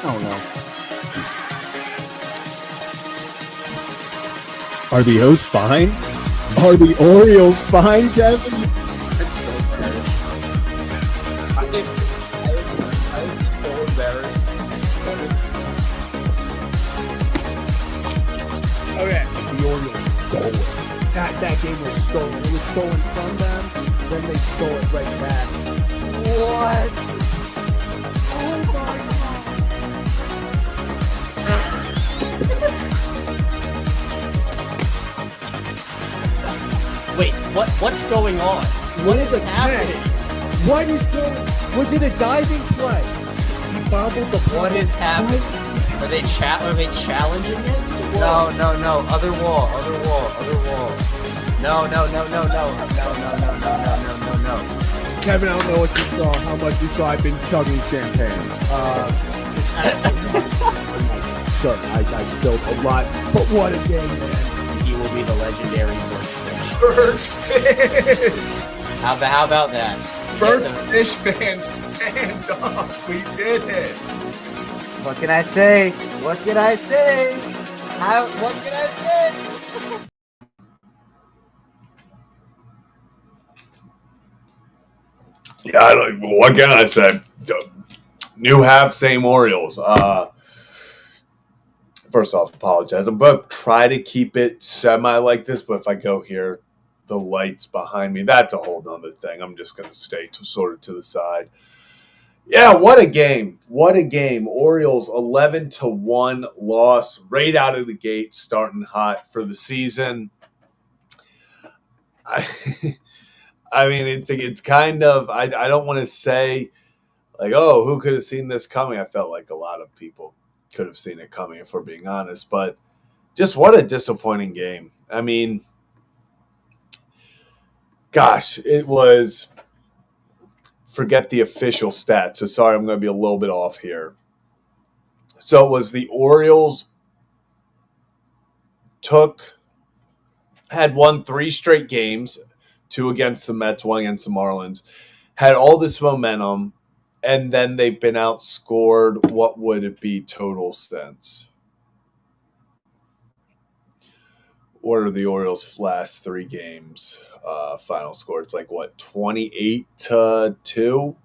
Oh no. Are the O's fine? Are the Orioles fine, Kevin? It's so embarrassing. I was so embarrassed. Okay. The Orioles stole it. That game was stolen. It was stolen from them, then they stole it right back. What? Oh my Wait, what's going on? What is happening? What is going? Was it a diving play? He bobbled the ball. What is happening? Are they challenging it? No. Other wall. No. Kevin, I don't know what you saw, how much you saw. I've been chugging champagne. Sure, I spilled a lot, but what a game, man. He will be the legendary Birdfish. How about that? Birdfish fans, stand up. We did it. What can I say? What can I say? What can I say? Yeah, what can I say? New half, same Orioles. First off, apologize. I'm going to try to keep it semi like this, but if I go here, the lights behind me, that's a whole nother thing. I'm just going to stay sort of to the side. Yeah, what a game. What a game. Orioles 11-1 loss right out of the gate, starting hot for the season. I mean, it's kind of, I don't want to say, like, oh, who could have seen this coming? I felt like a lot of people could have seen it coming, if we're being honest. But just what a disappointing game. I mean, gosh, it was, forget the official stats. So sorry, I'm going to be a little bit off here. So it was the Orioles had won 3 straight games, 2 against the Mets, 1 against the Marlins, had all this momentum, and then they've been outscored. What would it be total since? What are the Orioles' last 3 games? Final score, it's like, what, 28-2?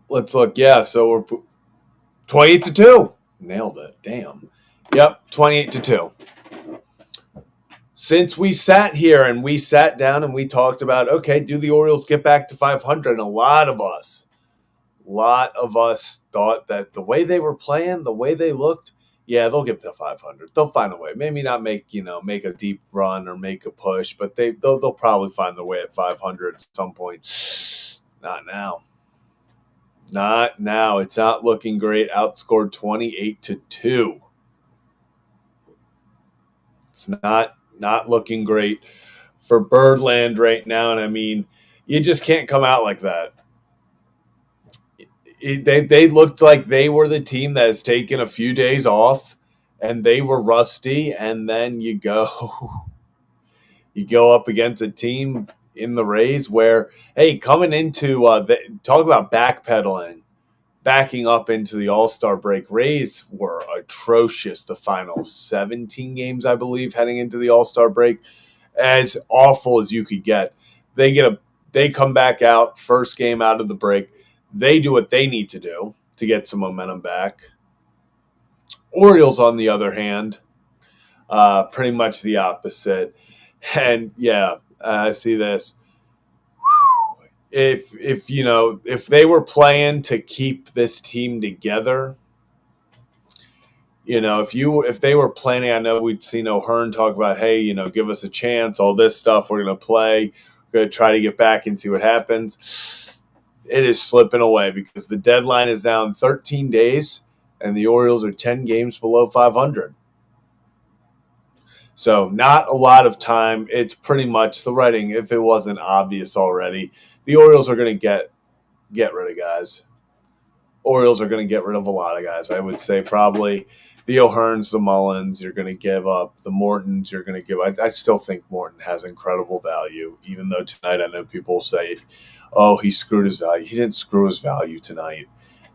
Let's look. Yeah, so we're 28-2. Nailed it. Damn. Yep, 28-2. Since we sat here and we sat down and we talked about, okay, do the Orioles get back to 500? And a lot of us thought that the way they were playing, the way they looked, yeah, they'll get to 500. They'll find a way. Maybe not make a deep run or make a push, but they'll probably find their way at 500 at some point. Not now. Not now. It's not looking great. Outscored 28-2. It's not looking great for Birdland right now. And I mean, you just can't come out like that. They looked like they were the team that has taken a few days off and they were rusty. And then you go up against a team in the Rays where, hey, coming into talk about backpedaling, backing up into the All-Star break, Rays were atrocious the final 17 games, I believe, heading into the All-Star break. As awful as you could get. They come back out, first game out of the break. They do what they need to do to get some momentum back. Orioles, on the other hand, pretty much the opposite. And yeah, I see this. If they were playing to keep this team together, if they were planning, I know we'd seen O'Hearn talk about, hey, give us a chance, all this stuff, we're going to play, we're going to try to get back and see what happens. It is slipping away because the deadline is now in 13 days and the Orioles are 10 games below 500. So not a lot of time. It's pretty much the writing, if it wasn't obvious already. The Orioles are going to get rid of guys. Orioles are going to get rid of a lot of guys. I would say probably the O'Hearns, the Mullins, you're going to give up. The Mortons, you're going to give up. I still think Morton has incredible value, even though tonight I know people say, oh, he screwed his value. He didn't screw his value tonight.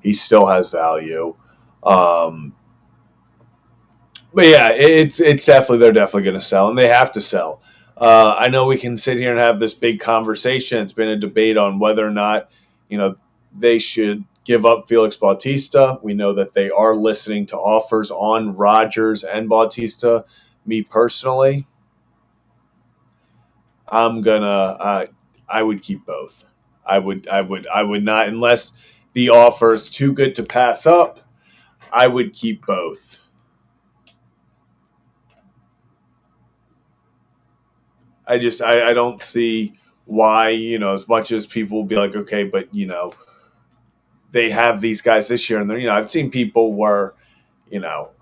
He still has value. But yeah, it's definitely they're definitely going to sell, and they have to sell. I know we can sit here and have this big conversation. It's been a debate on whether or not they should give up Felix Bautista. We know that they are listening to offers on Rogers and Bautista. Me personally, I'm gonna. I would keep both. I would not unless the offer is too good to pass up. I would keep both. I don't see why, as much as people will be like, okay, but they have these guys this year, and they're, I've seen people where,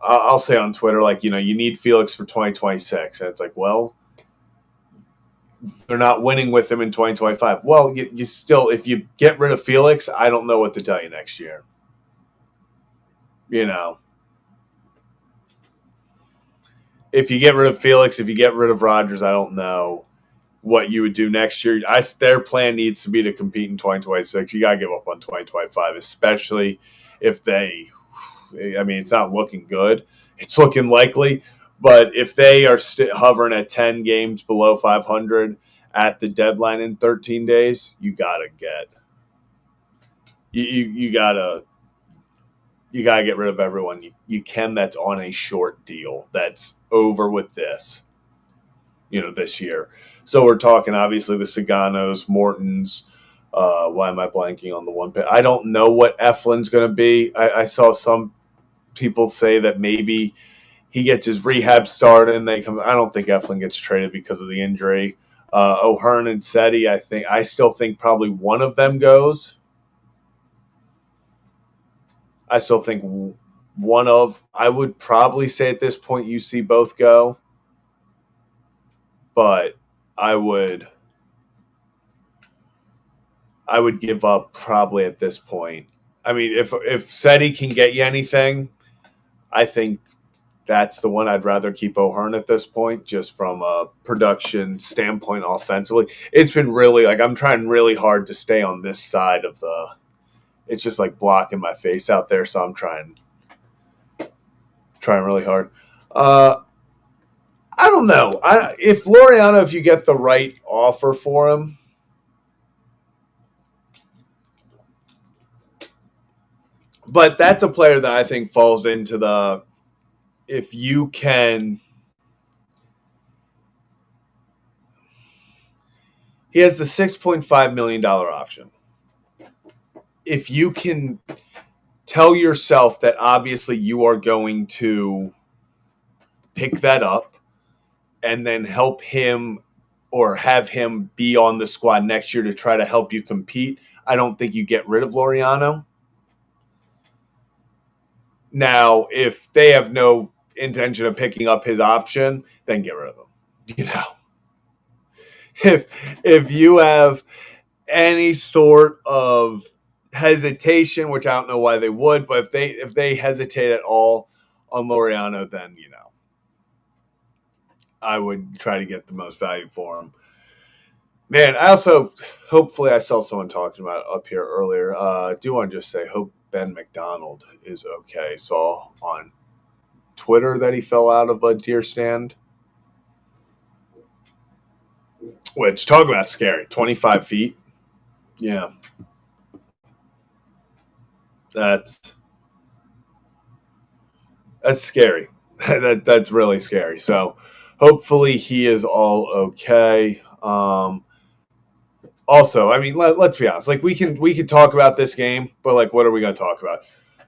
I'll say on Twitter, like, you need Felix for 2026. And it's like, well, they're not winning with him in 2025. Well, you still, if you get rid of Felix, I don't know what to tell you next year. If you get rid of Felix, if you get rid of Rogers, I don't know what you would do next year. Their plan needs to be to compete in 2026. You got to give up on 2025, especially if it's not looking good. It's looking likely. But if they are hovering at 10 games below 500 at the deadline in 13 days, you got to get rid of everyone you can that's on a short deal that's over with this year. So we're talking obviously the Saganos, Mortons. Why am I blanking on the one pick? I don't know what Eflin's going to be. I saw some people say that maybe he gets his rehab started and they come. I don't think Eflin gets traded because of the injury. O'Hearn and Seti, I still think probably one of them goes. I still think I would probably say at this point you see both go. But I would give up probably at this point. I mean, if Seti can get you anything, I think that's the one I'd rather keep O'Hearn at this point, just from a production standpoint offensively. It's been really, I'm trying really hard to stay on this side of it's just like blocking my face out there, so I'm trying really hard. I don't know. If Laureano, if you get the right offer for him, but that's a player that I think falls into if you can. He has the $6.5 million option. If you can tell yourself that obviously you are going to pick that up and then help him or have him be on the squad next year to try to help you compete, I don't think you get rid of Laureano. Now, if they have no intention of picking up his option, then get rid of him. If you have any sort of hesitation, which I don't know why they would, but if they hesitate at all on Laureano, then I would try to get the most value for him. Man, I also hopefully I saw someone talking about it up here earlier. I do want to just say hope Ben McDonald is okay. Saw on Twitter that he fell out of a deer stand. Which, talk about scary. 25 feet. Yeah. That's scary. That's really scary. So hopefully he is all okay. Also, I mean, let's be honest. We can talk about this game, but what are we going to talk about?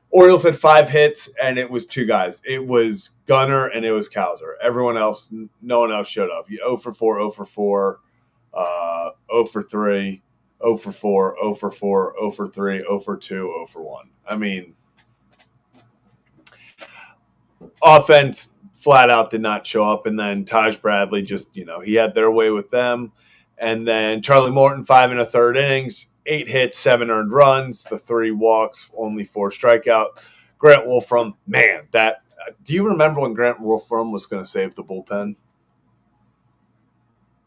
Orioles had 5 hits, and it was 2 guys. It was Gunnar and it was Cowser. Everyone else, no one else showed up. 0 for 4, 0 for 4, 0 for 3, 0 for 4, 0 for 4, 0 for 3, 0 for 2, 0 for 1. I mean, offense flat out did not show up, and then Taj Bradley just, he had their way with them. And then Charlie Morton, 5 1/3 innings, 8 hits, 7 earned runs, the 3 walks, only 4 strikeout. Grant Wolfram, man, do you remember when Grant Wolfram was going to save the bullpen?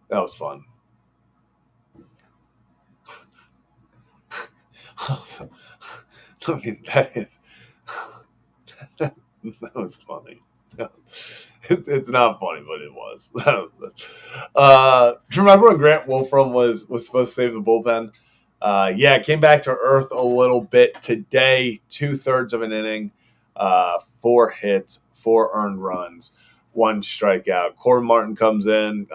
That was fun. I mean, that is that was funny. It's not funny, but it was. Do you remember when Grant Wolfram was supposed to save the bullpen? Yeah, came back to earth a little bit today. 2/3 of an inning, 4 hits, 4 earned runs, 1 strikeout. Corbin Martin comes in,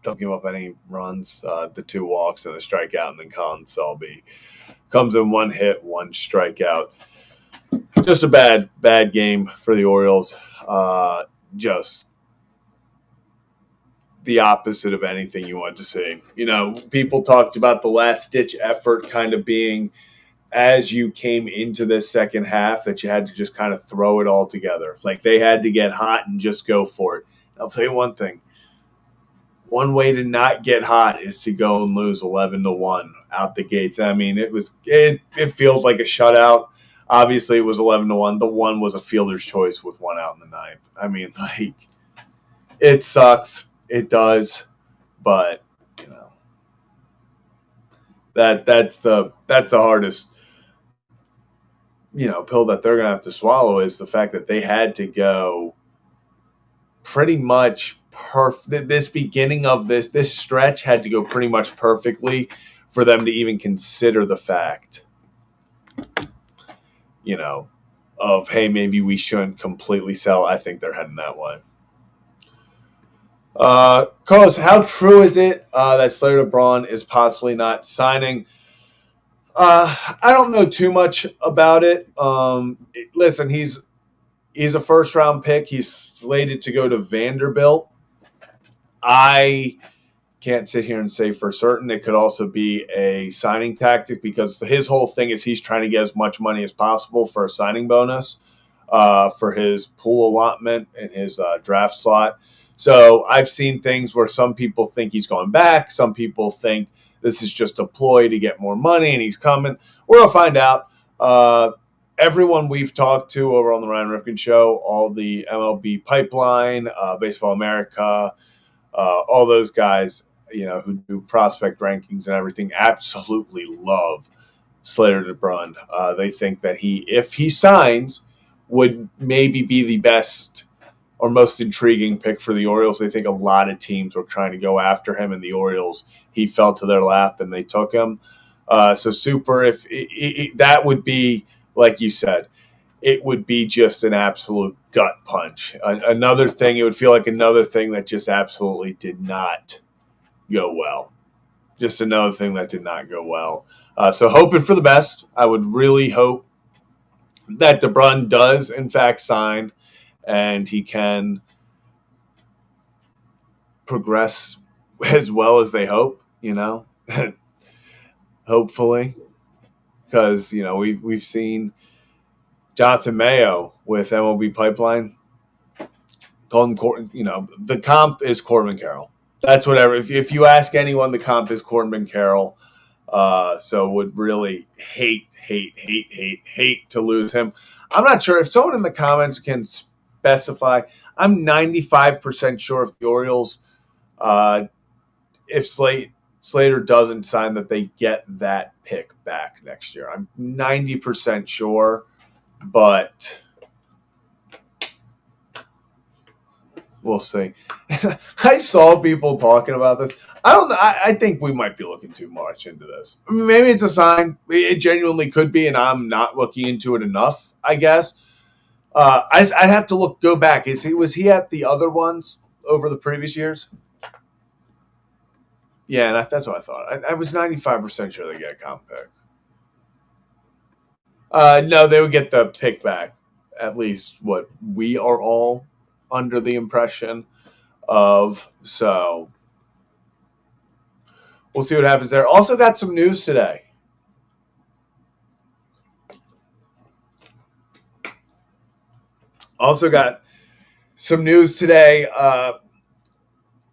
don't give up any runs, the 2 walks and a strikeout, and then Colin Selby comes in, 1 hit, 1 strikeout. Just a bad game for the Orioles. Just the opposite of anything you want to see. People talked about the last-ditch effort kind of being as you came into this second half that you had to just kind of throw it all together. Like they had to get hot and just go for it. I'll tell you one thing. One way to not get hot is to go and lose 11-1 out the gates. I mean, it feels like a shutout. Obviously, it was 11-1. The one was a fielder's choice with 1 out in the ninth. I mean, like, it sucks. It does, but that's the hardest pill that they're gonna have to swallow is the fact that they had to go pretty much this beginning of this stretch had to go pretty much perfectly for them to even consider the fact of, hey, maybe we shouldn't completely sell. I think they're heading that way. Carlos, how true is it that Slater Braun is possibly not signing? I don't know too much about it. Listen, he's a first-round pick. He's slated to go to Vanderbilt. I can't sit here and say for certain. It could also be a signing tactic because his whole thing is he's trying to get as much money as possible for a signing bonus for his pool allotment and his draft slot. So I've seen things where some people think he's going back. Some people think this is just a ploy to get more money and he's coming. We're going to find out. Everyone we've talked to over on the Ryan Ripken Show, all the MLB Pipeline, Baseball America, all those guys, who do prospect rankings and everything, absolutely love Slater Braun. They think that if he signs, would maybe be the best or most intriguing pick for the Orioles. They think a lot of teams were trying to go after him, and the Orioles, he fell to their lap and they took him. So super. If that would be, like you said, it would be just an absolute gut punch. Another thing, it would feel like another thing that just absolutely did not go well. Just another thing that did not go well. So hoping for the best. I would really hope that DeBrun does, in fact, sign and he can progress as well as they hope, hopefully. Because, we've seen Jonathan Mayo with MLB Pipeline. The comp is Corbin Carroll. That's whatever. If you ask anyone, the comp is Corbin Carroll. So would really hate to lose him. I'm not sure if someone in the comments can specify. I'm 95% sure if the Orioles, if Slater doesn't sign, that they get that pick back next year. I'm 90% sure, but we'll see. I saw people talking about this. I don't know. I think we might be looking too much into this. Maybe it's a sign. It genuinely could be, and I'm not looking into it enough, I guess. I'd have to go back. Was he at the other ones over the previous years? Yeah, and that's what I thought. I was 95% sure they get a comp pick. No, they would get the pick back. At least what we are all under the impression of. So we'll see what happens there. Also got some news today.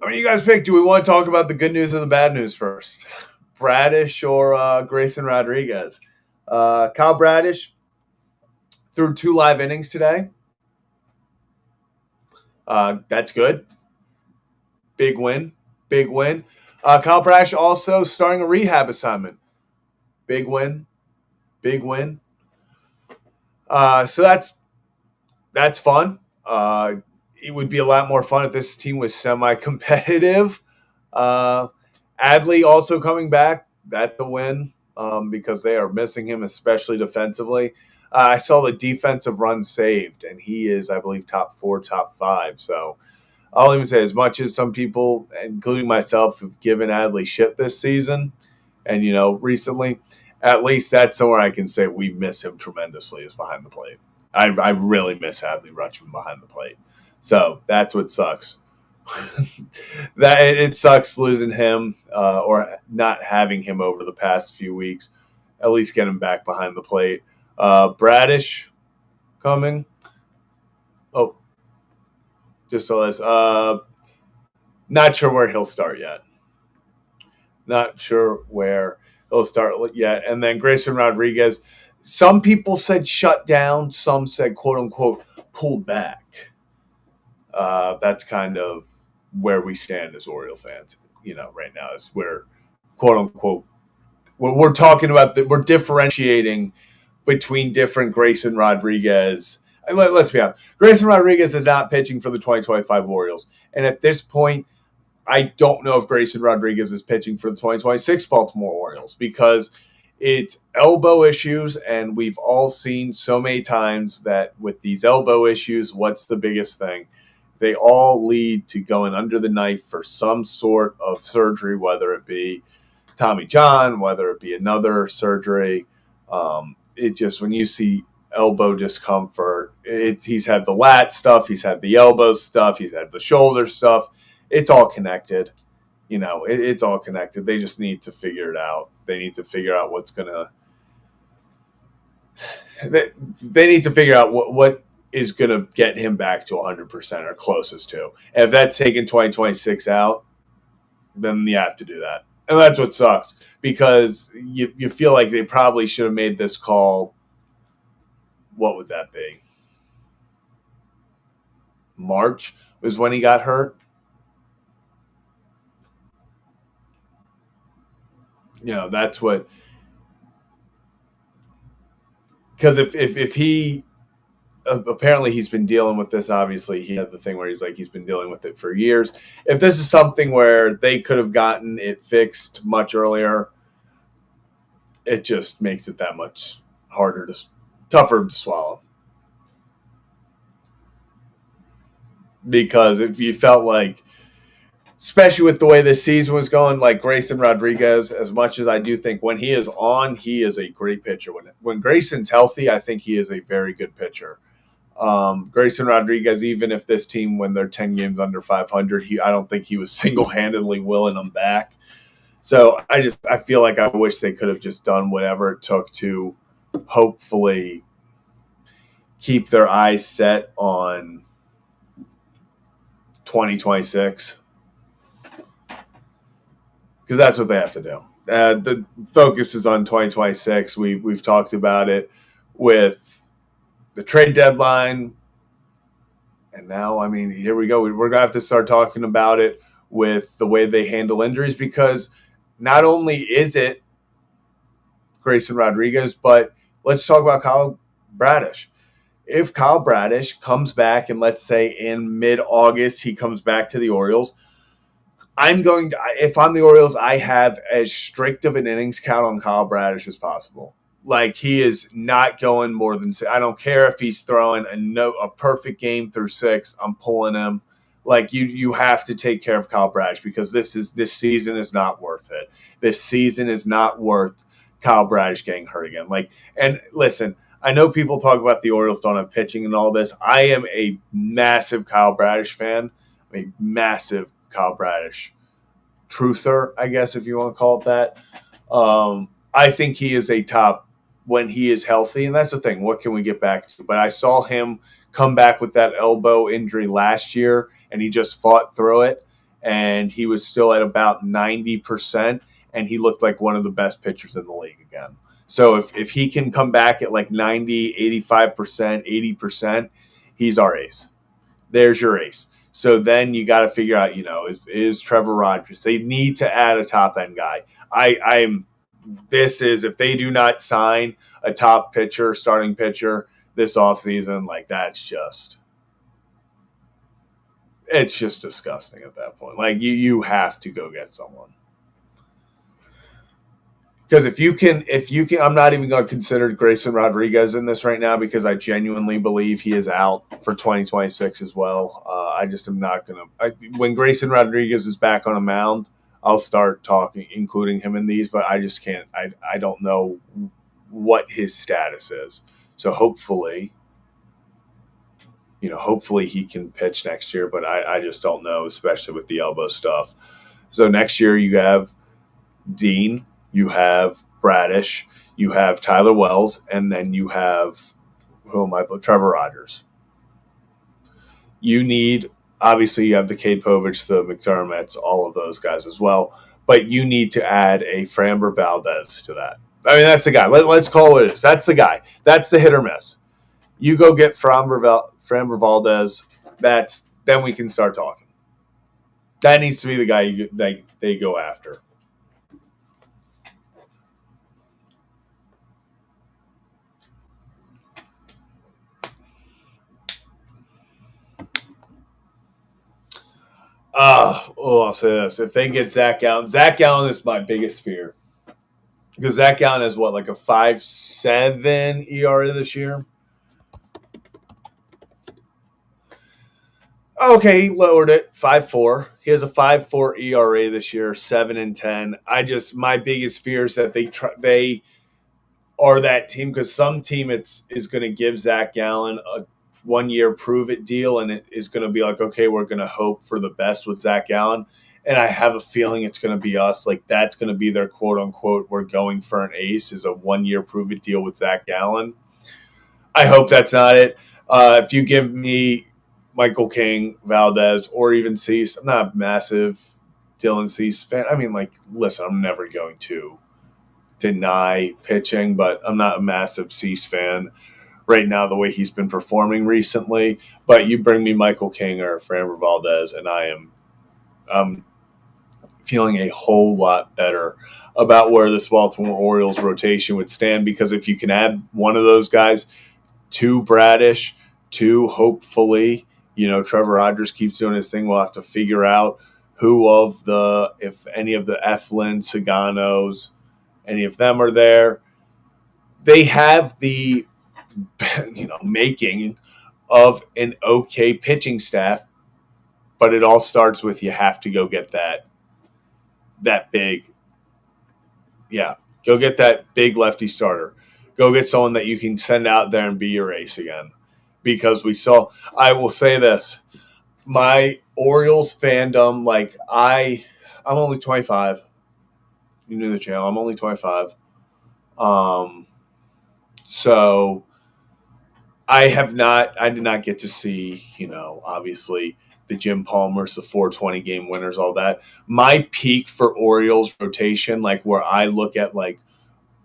You guys pick. Do we want to talk about the good news or the bad news first? Bradish or Grayson Rodriguez? Kyle Bradish threw 2 live innings today. That's good. Big win. Kyle Bradish also starting a rehab assignment. Big win. big win. So that's fun. It would be a lot more fun if this team was semi-competitive. Uh, Adley also coming back. That's a win because they are missing him, especially defensively. I saw the defensive run saved, and he is, I believe, top 4, top 5. So I'll even say, as much as some people, including myself, have given Adley shit this season, and recently, at least that's somewhere I can say we miss him tremendously is behind the plate. I really miss Adley Rutschman behind the plate. So that's what sucks. That it sucks losing him or not having him over the past few weeks. At least get him back behind the plate. Bradish coming. Oh, just so this. Not sure where he'll start yet. Not sure where he'll start yet. And then Grayson Rodriguez. Some people said shut down. Some said, quote unquote, pulled back. That's kind of where we stand as Oriole fans, right now is where, quote unquote, we're talking about that we're differentiating between different Grayson Rodriguez. And let's be honest, Grayson Rodriguez is not pitching for the 2025 Orioles. And at this point, I don't know if Grayson Rodriguez is pitching for the 2026 Baltimore Orioles because it's elbow issues. And we've all seen so many times that with these elbow issues, what's the biggest thing? They all lead to going under the knife for some sort of surgery, whether it be Tommy John, whether it be another surgery. It just, when you see elbow discomfort, he's had the lat stuff, he's had the elbow stuff, he's had the shoulder stuff. It's all connected. It's all connected. They just need to figure it out. They need to figure out what's going to – they need to figure out what is going to get him back to 100% or closest to. And if that's taking 2026 out, then you have to do that. And that's what sucks because you feel like they probably should have made this call. What would that be? March was when he got hurt. That's what – because if he – apparently he's been dealing with this. Obviously, he had the thing where he's been dealing with it for years. If this is something where they could have gotten it fixed much earlier, it just makes it that much tougher to swallow. Because if you felt like, especially with the way this season was going, like Grayson Rodriguez, as much as I do think when he is on, he is a great pitcher. When Grayson's healthy, I think he is a very good pitcher. Grayson Rodriguez, even if this team, when they're 10 games under 500, I don't think he was single-handedly willing them back. So I feel like I wish they could have just done whatever it took to hopefully keep their eyes set on 2026. Because that's what they have to do. The focus is on 2026. We've talked about it with the trade deadline. And now, here we go. We're going to have to start talking about it with the way they handle injuries because not only is it Grayson Rodriguez, but let's talk about Kyle Bradish. If Kyle Bradish comes back and let's say in mid-August he comes back to the Orioles, if I'm the Orioles, I have as strict of an innings count on Kyle Bradish as possible. Like, he is not going more than – I don't care if he's throwing a perfect game through 6. I'm pulling him. Like, you have to take care of Kyle Bradish because this season is not worth it. This season is not worth Kyle Bradish getting hurt again. And listen, I know people talk about the Orioles don't have pitching and all this. I am a massive Kyle Bradish fan, a massive Kyle Bradish truther, I guess, if you want to call it that. I think he is a top when he is healthy, and that's the thing. What can we get back to? But I saw him come back with that elbow injury last year, and he just fought through it, and he was still at about 90%, and he looked like one of the best pitchers in the league again. So if he can come back at like 90, 85%, 80%, he's our ace. There's your ace. So then you got to figure out, is Trevor Rogers. They need to add a top-end guy. I'm this is if they do not sign a top pitcher, starting pitcher this offseason, like it's just disgusting at that point. Like you have to go get someone. Because if you can, I'm not even going to consider Grayson Rodriguez in this right now because I genuinely believe he is out for 2026 as well. I just am not going to. When Grayson Rodriguez is back on a mound, I'll start talking, including him in these. But I just can't. I don't know what his status is. So hopefully he can pitch next year. But I just don't know, especially with the elbow stuff. So next year you have Dean, you have Bradish, you have Tyler Wells, and then you have Trevor Rogers. You need obviously you have the Cade Povich, the McDermott's, all of those guys as well, but you need to add a Framber Valdez to that. I mean, that's the guy. Let's call it what it is. That's the guy. That's the hit or miss. You go get Framber Valdez. Then we can start talking. That needs to be the guy they go after. I'll say this. If they get Zach Gallen is my biggest fear. Because Zach Gallen has like a 5.7 ERA this year? Okay, he lowered it, 5.4. He has a 5.4 ERA this year, 7-10. My biggest fear is that they are that team because some team is going to give Zach Gallen a 1-year prove it deal, and it is going to be like, okay, we're going to hope for the best with Zach Gallen. And I have a feeling it's going to be us. Like that's going to be their quote unquote, we're going for an ace is a 1-year prove it deal with Zach Gallen. I hope that's not it. If you give me Michael King, Valdez, or even Cease, I'm not a massive Dylan Cease fan. I mean, like, listen, I'm never going to deny pitching, but I'm not a massive Cease fan right now the way he's been performing recently. But you bring me Michael King or Framber Valdez, and I am feeling a whole lot better about where this Baltimore Orioles rotation would stand because if you can add one of those guys to Bradish, to hopefully, Trevor Rogers keeps doing his thing. We'll have to figure out if any of the Eflin, Saganos, any of them are there. They have the, making of an okay pitching staff, but it all starts with you have to go get that big, go get that big lefty starter. Go get someone that you can send out there and be your ace again. Because I will say this, my Orioles fandom, like I'm only 25. You knew the channel. I'm only 25. So I did not get to see, obviously the Jim Palmers, the 420 game winners, all that. My peak for Orioles rotation, like where I look at like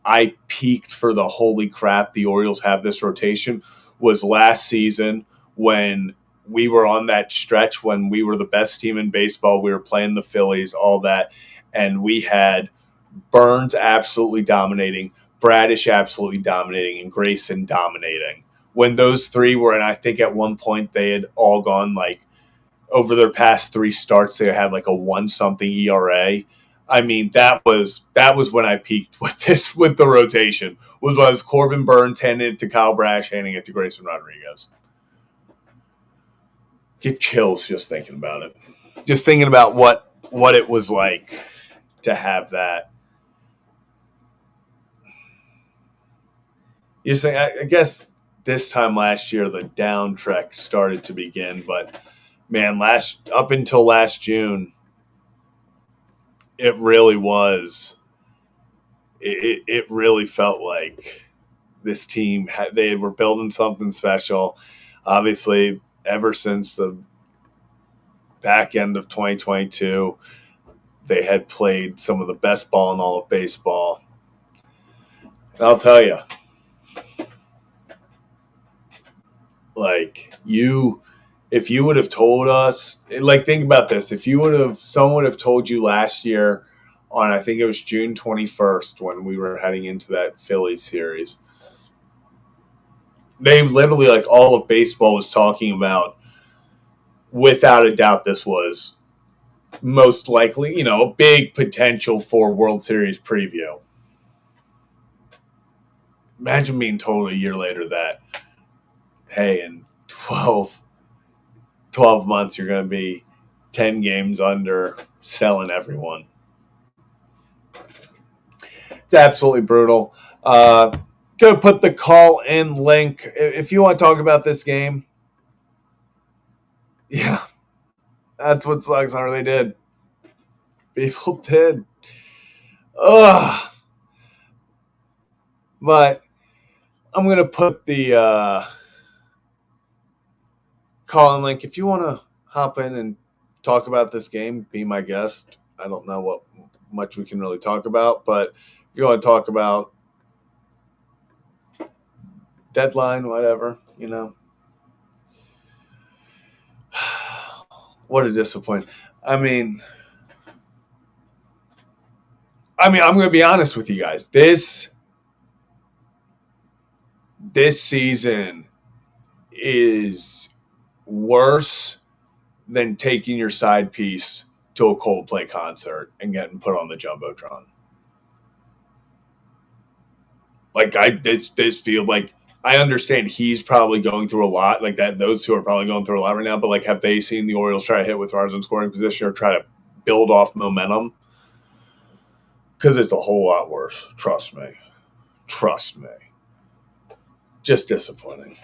I peaked for the holy crap, the Orioles have this rotation was last season when we were on that stretch when we were the best team in baseball. We were playing the Phillies, all that. And we had Burns absolutely dominating, Bradish absolutely dominating, and Grayson dominating. When those three were, and I think at one point they had all gone like over their past 3 starts, they had like a 1-something ERA. I mean, that was when I peaked with the rotation. Was when it was Corbin Burns handing it to Kyle Brash, handing it to Grayson Rodriguez. Get chills just thinking about it. Just thinking about what it was like to have that. You say, I guess this time last year the down trek started to begin, but man, up until last June, it really was. It really felt like this team they were building something special. Obviously, ever since the back end of 2022, they had played some of the best ball in all of baseball. And I'll tell you, like if you would have told us, like think about this, if someone would have told you last year on, I think it was June 21st when we were heading into that Phillies series. They literally, like, all of baseball was talking about, without a doubt, this was most likely, a big potential for World Series preview. Imagine being told a year later that, hey, in 12 months, you're going to be 10 games under, selling everyone. It's absolutely brutal. Go put the call in link if you want to talk about this game. Yeah, that's what sucks, Hunter. They did. People did. Ugh. But I'm going to put the call in link. If you want to hop in and talk about this game, be my guest. I don't know what much we can really talk about, but if you want to talk about deadline, whatever, what a disappointment. I mean, I'm going to be honest with you guys. This season is worse than taking your side piece to a Coldplay concert and getting put on the Jumbotron. Like, this feel like, I understand he's probably going through a lot, like that. Those two are probably going through a lot right now. But like, have they seen the Orioles try to hit with runners in scoring position or try to build off momentum? Because it's a whole lot worse. Trust me. Just disappointing.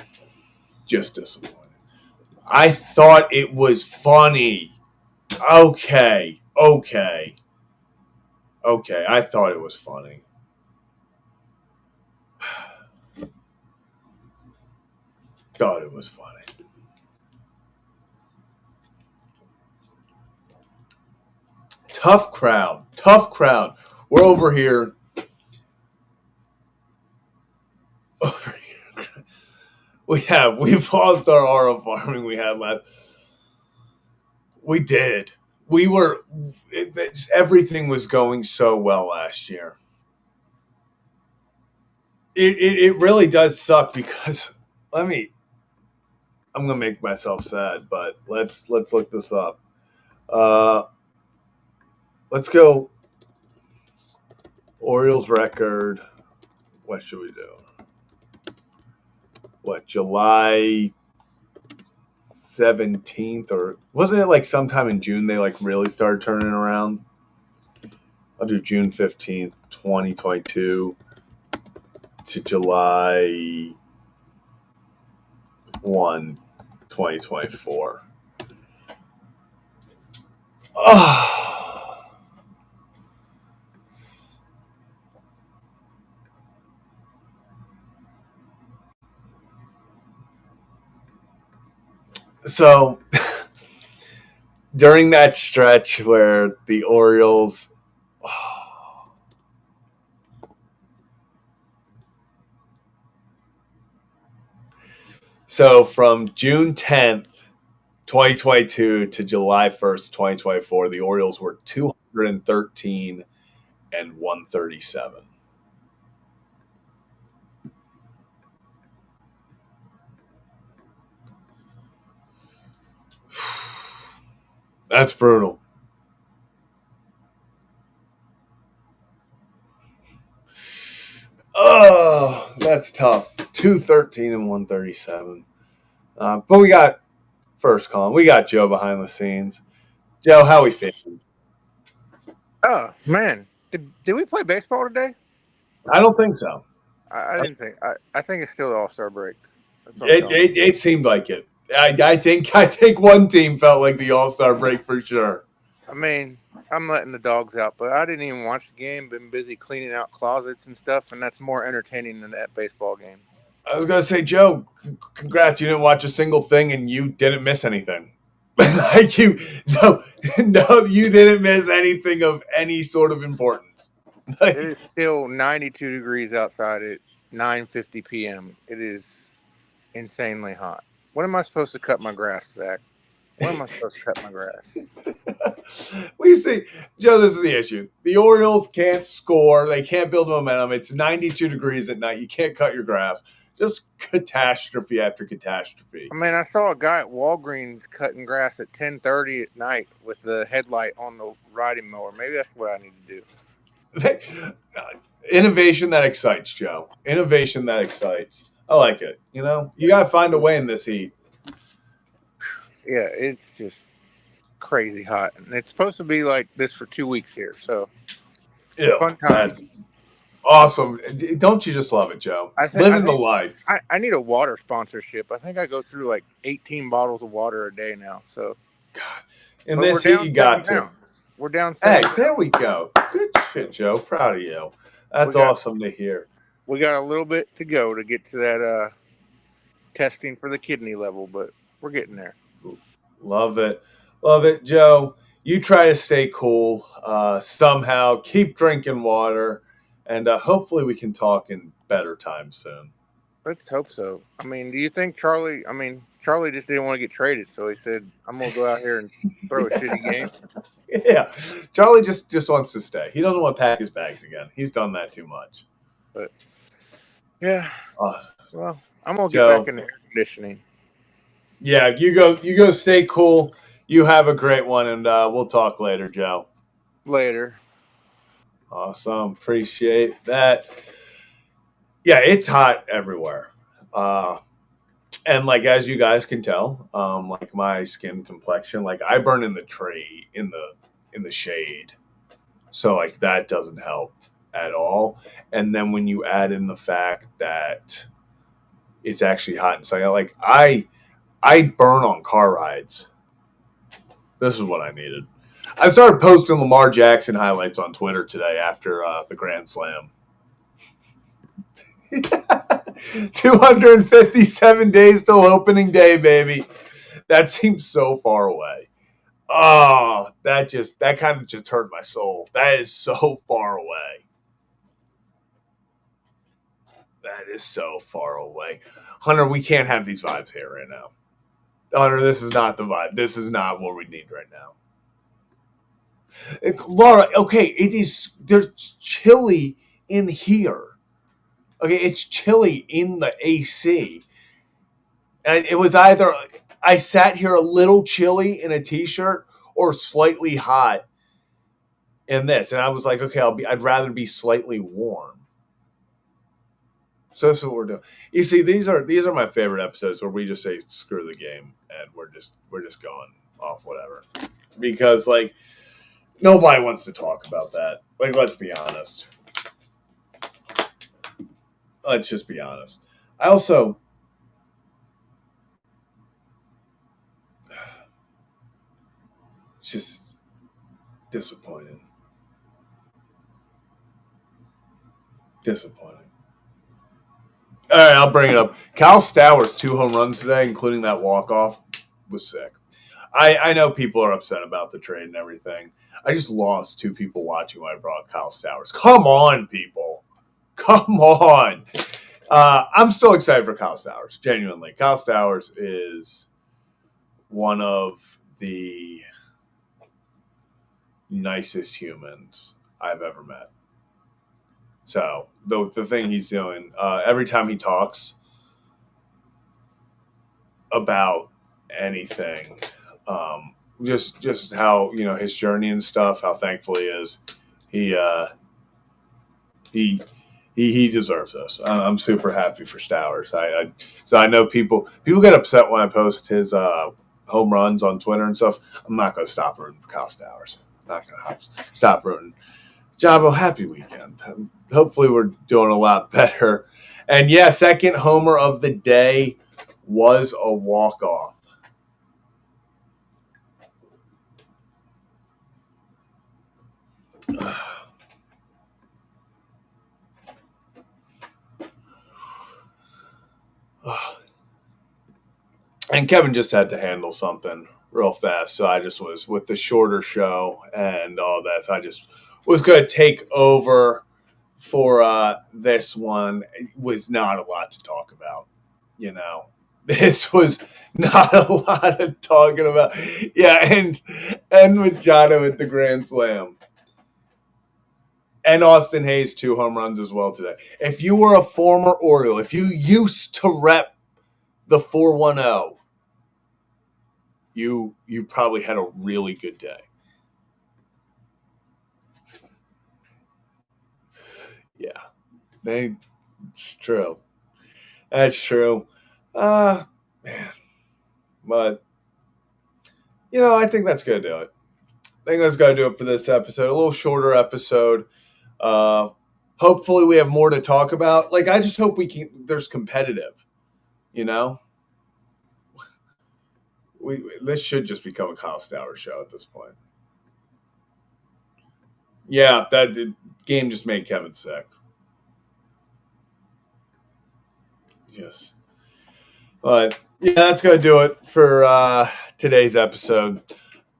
I thought it was funny. Okay. I thought it was funny. Thought it was funny. Tough crowd. We're over here. We've lost our aura farming we had last. We did. Everything was going so well last year. It really does suck because I'm gonna make myself sad, but let's look this up. Let's go Orioles record. What should we do? July 17th, or wasn't it like sometime in June they like really started turning around? I'll do June 15th, 2022 to July 1, 2024. Oh. So during that stretch where the Orioles so from June 10th, 2022 to July 1st, 2024, the Orioles were 213 and 137. That's brutal. Oh, that's tough. 213 and 137. But we got first column. We got Joe behind the scenes. Joe, how we feeling? Oh man, did we play baseball today? I don't think so. I didn't think. I think it's still the All-Star break. That's what I'm It, telling you. it, it seemed like it. I think one team felt like the All-Star break for sure. I mean, I'm letting the dogs out, but I didn't even watch the game. Been busy cleaning out closets and stuff, and that's more entertaining than that baseball game. I was gonna say, Joe, congrats! You didn't watch a single thing, and you didn't miss anything. Like you didn't miss anything of any sort of importance. It is still 92 degrees outside at 9:50 p.m. It is insanely hot. When am I supposed to cut my grass, Zach? When am I supposed to cut my grass? We see, Joe, this is the issue. The Orioles can't score. They can't build momentum. It's 92 degrees at night. You can't cut your grass. Just catastrophe after catastrophe. I mean, I saw a guy at Walgreens cutting grass at 10:30 at night with the headlight on the riding mower. Maybe that's what I need to do. Innovation that excites, Joe. Innovation that excites. I like it. You know, you got to find a way in this heat. Yeah, it's just crazy hot. And it's supposed to be like this for 2 weeks here. So, Ew, fun time. that's awesome. Don't you just love it, Joe? Living the life. I need a water sponsorship. I think I go through like 18 bottles of water a day now. So, In this heat, you got to. We're down 7 Hey, pounds. there we go. Good shit, Joe. Proud of you. That's awesome to hear. We got a little bit to go to get to that testing for the kidney level, but we're getting there. Love it. Love it, Joe. You try to stay cool somehow. Keep drinking water. And hopefully we can talk in better times soon. Let's hope so. I mean, do you think Charlie just didn't want to get traded, so he said, I'm going to go out here and throw a shitty game? Yeah. Charlie just wants to stay. He doesn't want to pack his bags again. He's done that too much. But, yeah. Well, I'm going to Joe, get back in the air conditioning. Yeah, you go stay cool. You have a great one, and we'll talk later, Joe. Later. Awesome. Appreciate that. Yeah, it's hot everywhere. And like as you guys can tell, like my skin complexion, like I burn in the tree in the shade. So like that doesn't help at all. And then when you add in the fact that it's actually hot inside, like I burn on car rides. This is what I needed. I started posting Lamar Jackson highlights on Twitter today after the Grand Slam. 257 days till opening day, baby. That seems so far away. Oh, that kind of just hurt my soul. That is so far away. That is so far away. Hunter, we can't have these vibes here right now. Hunter, this is not the vibe. This is not what we need right now. Laura, okay, there's chilly in here. Okay, it's chilly in the AC. And it was either I sat here a little chilly in a t-shirt or slightly hot in this. And I was like, okay, I'd rather be slightly warm. So that's what we're doing. You see, these are my favorite episodes where we just say screw the game and we're just going off whatever. Because like nobody wants to talk about that. Like, let's be honest. Let's just be honest. I also it's just disappointing. Disappointing. All right, I'll bring it up. Cal Stowers, 2 home runs today, including that walk-off, was sick. I know people are upset about the trade and everything. I just lost 2 people watching when I brought Kyle Stowers. Come on, people. Come on. I'm still excited for Kyle Stowers, genuinely. Kyle Stowers is one of the nicest humans I've ever met. So the thing he's doing, every time he talks about anything, just how his journey and stuff, how thankful he is, he deserves this. I'm super happy for Stowers. So I know people get upset when I post his home runs on Twitter and stuff. I'm not going to stop rooting for Kyle Stowers. I'm not going to stop rooting. Jabo, happy weekend. Hopefully we're doing a lot better. And yeah, second homer of the day was a walk-off. And Kevin just had to handle something real fast. So I just was with the shorter show and all that. So I just was going to take over for this one. It was not a lot to talk about, this was not a lot of talking about. Yeah, and Machado with the grand slam. And Austin Hayes 2 home runs as well today. If you were a former Oriole, if you used to rep the 410, you probably had a really good day. Yeah, it's true. That's true. Man, but I think that's gonna do it. I think that's gonna do it for this episode. A little shorter episode. Uh, hopefully we have more to talk about. Like, I just hope there's competitive. This should just become a Kyle Stowers show at this point. Yeah, that game just made Kevin sick. Yes. But yeah, that's gonna do it for today's episode.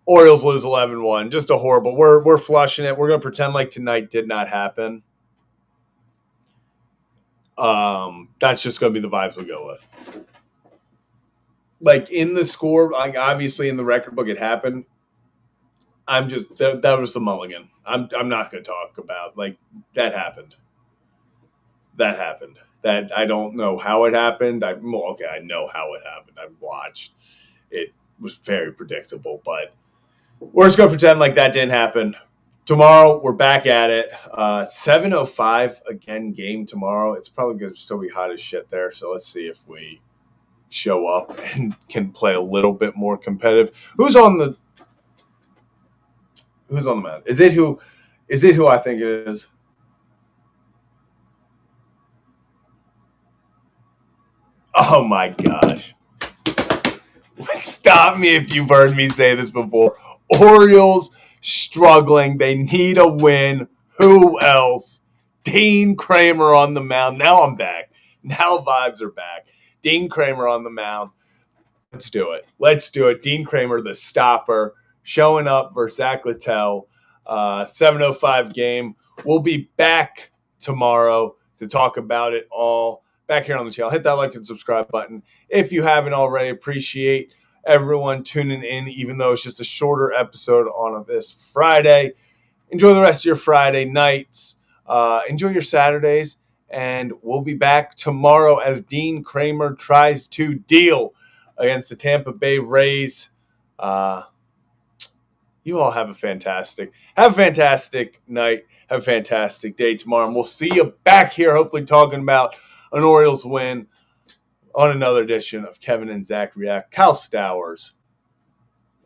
Orioles lose 11-1. Just a horrible. We're flushing it. We're gonna pretend like tonight did not happen. That's just gonna be the vibes we go with. Like, in the score, like, obviously in the record book it happened. I'm just that was the mulligan. I'm not gonna talk about, like, that happened. That happened. That I don't know how it happened. I know how it happened. I've watched. It was very predictable, but we're just gonna pretend like that didn't happen. Tomorrow we're back at it. 7:05 again game tomorrow. It's probably gonna still be hot as shit there. So let's see if we show up and can play a little bit more competitive. Who's on the mound? Is it who I think it is? Oh my gosh. Stop me if you've heard me say this before. Orioles struggling. They need a win. Who else? Dean Kramer on the mound. Now I'm back. Now vibes are back. Dean Kramer on the mound. Let's do it. Let's do it. Dean Kramer, the stopper, showing up versus Zach Littell. 7:05 game. We'll be back tomorrow to talk about it all. Back here on the channel. Hit that like and subscribe button if you haven't already. Appreciate everyone tuning in, even though it's just a shorter episode on this Friday. Enjoy the rest of your Friday nights. Enjoy your Saturdays. And we'll be back tomorrow as Dean Kramer tries to deal against the Tampa Bay Rays. You all have a fantastic night. Have a fantastic day tomorrow. And we'll see you back here, hopefully talking about an Orioles win on another edition of Kevin and Zach React. Kyle Stowers.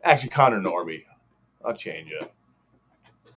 Actually, Connor Norby. I'll change it.